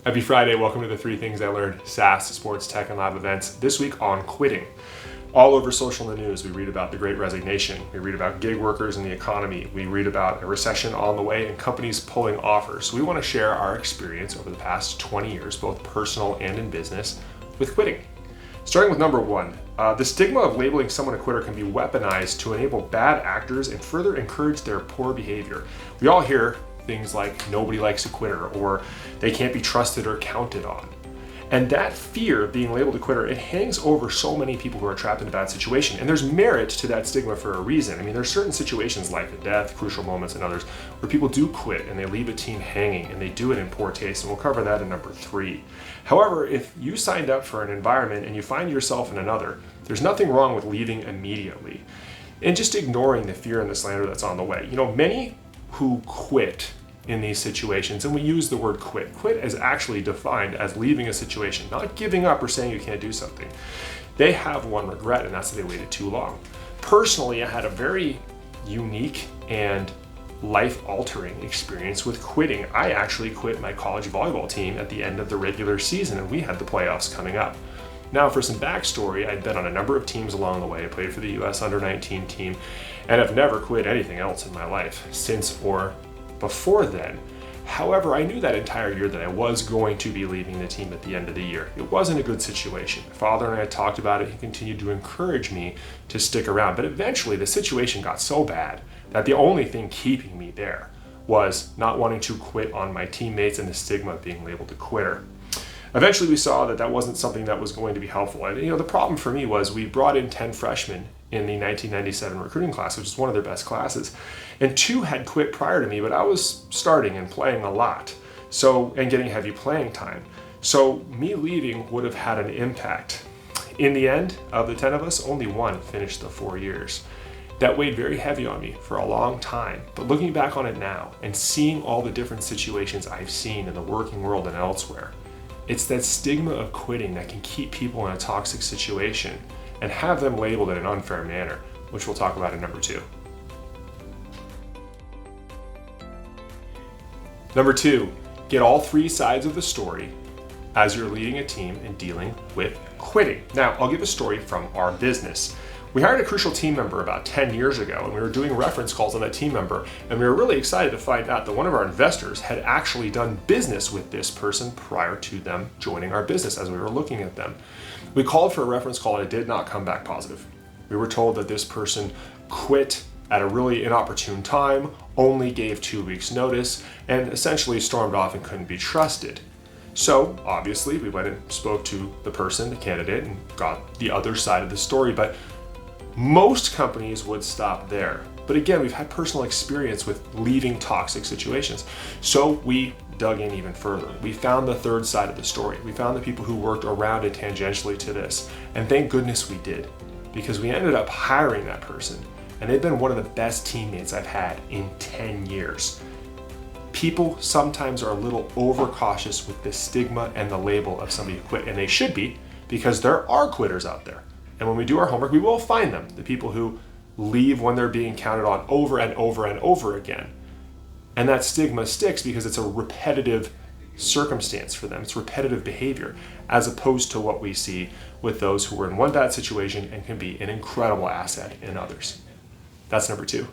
Happy Friday, welcome to the 3 Things I Learned, Saas, Sports, Tech, and Lab events. This week on quitting. All over social in the news, we read about the great resignation. We read about gig workers in the economy. We read about a recession on the way and companies pulling offers. So we want to share our experience over the past 20 years, both personal and in business, with quitting. Starting with number 1, the stigma of labeling someone a quitter can be weaponized to enable bad actors and further encourage their poor behavior. We all hear things like nobody likes a quitter or they can't be trusted or counted on. And that fear of being labeled a quitter, it hangs over so many people who are trapped in a bad situation. And there's merit to that stigma for a reason. I mean, there's certain situations, life and death, crucial moments and others, where people do quit and they leave a team hanging and they do it in poor taste. And we'll cover that in number 3. However, if you signed up for an environment and you find yourself in another, there's nothing wrong with leaving immediately and just ignoring the fear and the slander that's on the way. You know, many who quit in these situations, and we use the word quit. Quit is actually defined as leaving a situation, not giving up or saying you can't do something. They have one regret, and that's that they waited too long. Personally, I had a very unique and life-altering experience with quitting. I actually quit my college volleyball team at the end of the regular season, and we had the playoffs coming up. Now, for some backstory, I'd been on a number of teams along the way. I played for the US Under-19 team, and I've never quit anything else in my life since or before then. However, I knew that entire year that I was going to be leaving the team at the end of the year. It wasn't a good situation. My father and I had talked about it. He continued to encourage me to stick around, but eventually the situation got so bad that the only thing keeping me there was not wanting to quit on my teammates and the stigma of being labeled a quitter. Eventually we saw that that wasn't something that was going to be helpful. And the problem for me was we brought in 10 freshmen in the 1997 recruiting class, which is one of their best classes. And 2 had quit prior to me, but I was starting and playing a lot, and getting heavy playing time. So me leaving would have had an impact. In the end, of the 10 of us, only 1 finished the 4 years. That weighed very heavy on me for a long time. But looking back on it now and seeing all the different situations I've seen in the working world and elsewhere, it's that stigma of quitting that can keep people in a toxic situation and have them labeled in an unfair manner, which we'll talk about in number 2. Number 2, get all 3 sides of the story as you're leading a team and dealing with quitting. Now, I'll give a story from our business. We hired a crucial team member about 10 years ago, and we were doing reference calls on that team member, and we were really excited to find out that one of our investors had actually done business with this person prior to them joining our business as we were looking at them. We called for a reference call and it did not come back positive. We were told that this person quit at a really inopportune time, only gave 2 weeks notice, and essentially stormed off and couldn't be trusted. So obviously we went and spoke to the person, the candidate, and got the other side of the story, but most companies would stop there. But again, we've had personal experience with leaving toxic situations. So we dug in even further. We found the 3rd side of the story. We found the people who worked around it tangentially to this. And thank goodness we did, because we ended up hiring that person. And they've been one of the best teammates I've had in 10 years. People sometimes are a little overcautious with the stigma and the label of somebody who quit. And they should be, because there are quitters out there. And when we do our homework, we will find them, the people who leave when they're being counted on over and over and over again. And that stigma sticks because it's a repetitive circumstance for them. It's repetitive behavior, as opposed to what we see with those who were in one bad situation and can be an incredible asset in others. That's number 2.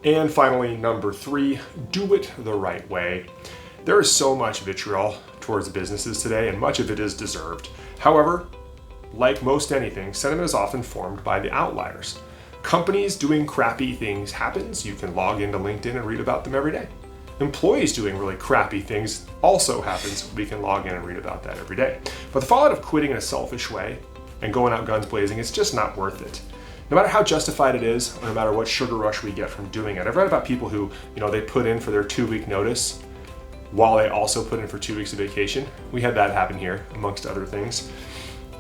And finally, number 3, do it the right way. There is so much vitriol towards businesses today, and much of it is deserved. However, like most anything, sentiment is often formed by the outliers. Companies doing crappy things happens. You can log into LinkedIn and read about them every day. Employees doing really crappy things also happens. We can log in and read about that every day. But the fallout of quitting in a selfish way and going out guns blazing, it's just not worth it. No matter how justified it is, or no matter what sugar rush we get from doing it. I've read about people who, they put in for their 2-week notice while they also put in for 2 weeks of vacation. We had that happen here, amongst other things.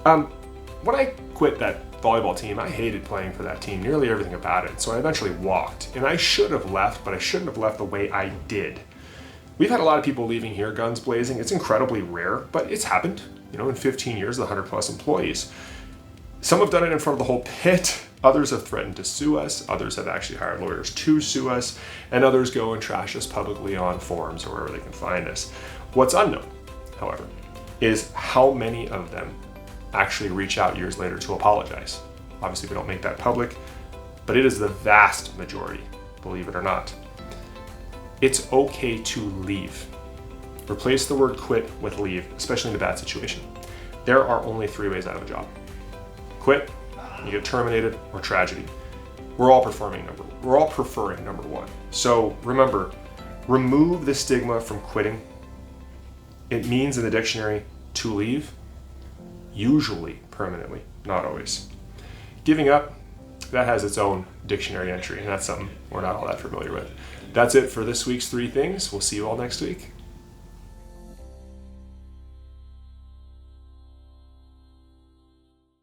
When I quit that volleyball team, I hated playing for that team, nearly everything about it. So I eventually walked, and I should have left, but I shouldn't have left the way I did. We've had a lot of people leaving here guns blazing. It's incredibly rare, but it's happened, in 15 years, the 100+ employees. Some have done it in front of the whole pit. Others have threatened to sue us, others have actually hired lawyers to sue us, and others go and trash us publicly on forums or wherever they can find us. What's unknown, however, is how many of them actually reach out years later to apologize. Obviously, we don't make that public, but it is the vast majority, believe it or not. It's okay to leave. Replace the word quit with leave, especially in a bad situation. There are only 3 ways out of a job. Quit, you get terminated, or tragedy. We're all preferring number 1. So remember, remove the stigma from quitting. It means in the dictionary to leave, usually permanently, not always. Giving up, that has its own dictionary entry, and that's something we're not all that familiar with. That's it for this week's 3 things. We'll see you all next week.